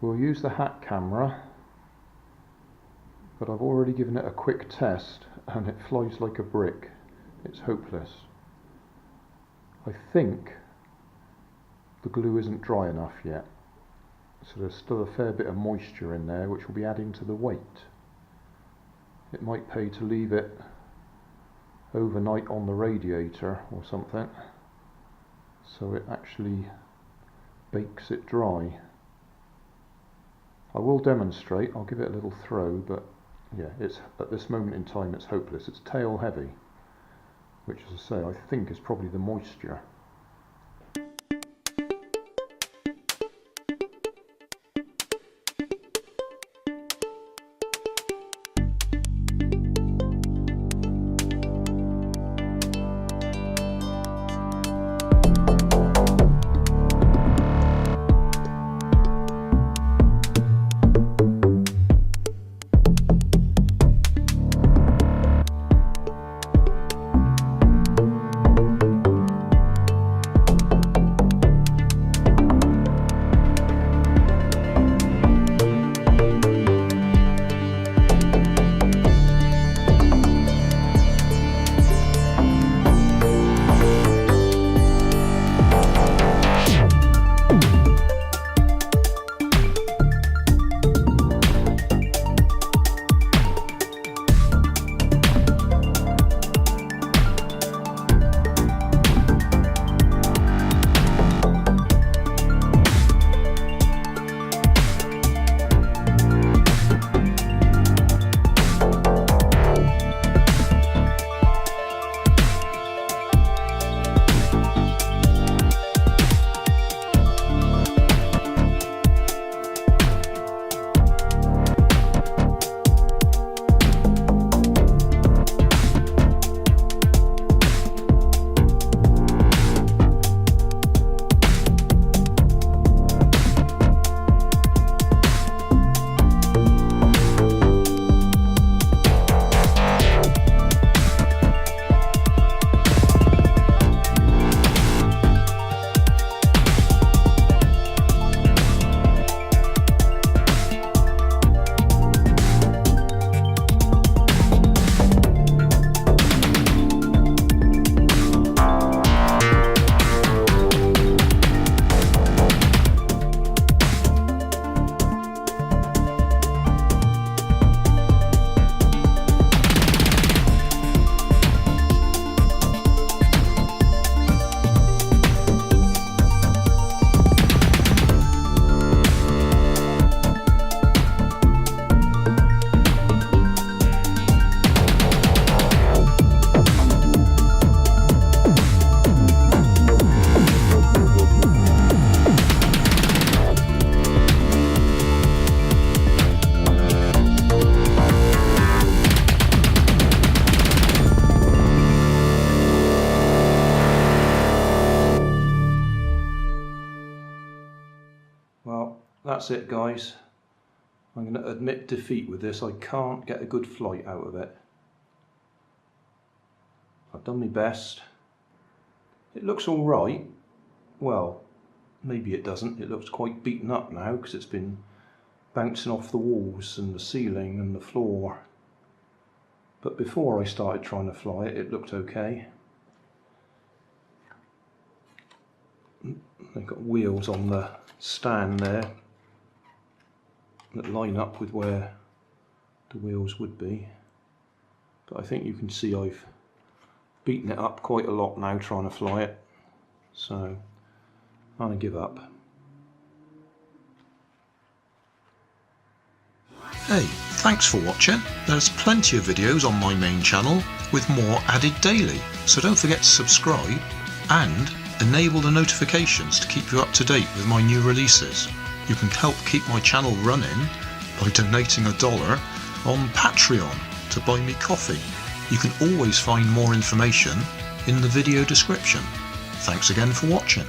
we'll use the hat camera, but I've already given it a quick test and it flies like a brick. It's hopeless. I think the glue isn't dry enough yet, so there's still a fair bit of moisture in there which will be adding to the weight. It might pay to leave it overnight on the radiator or something so it actually bakes it dry. I will demonstrate, I'll give it a little throw, but yeah, it's at this moment in time it's hopeless. It's tail heavy, which, as I say, I think is probably the moisture. Well, that's it, guys. I'm going to admit defeat with this. I can't get a good flight out of it. I've done my best. It looks all right. Well, maybe it doesn't. It looks quite beaten up now because it's been bouncing off the walls and the ceiling and the floor. But before I started trying to fly it, it looked okay. They've got wheels on the stand there that line up with where the wheels would be. But I think you can see I've beaten it up quite a lot now trying to fly it. So I'm going to give up. Hey, thanks for watching. There's plenty of videos on my main channel with more added daily, so don't forget to subscribe and enable the notifications to keep you up to date with my new releases. You can help keep my channel running by donating $1 on Patreon to buy me coffee. You can always find more information in the video description. Thanks again for watching.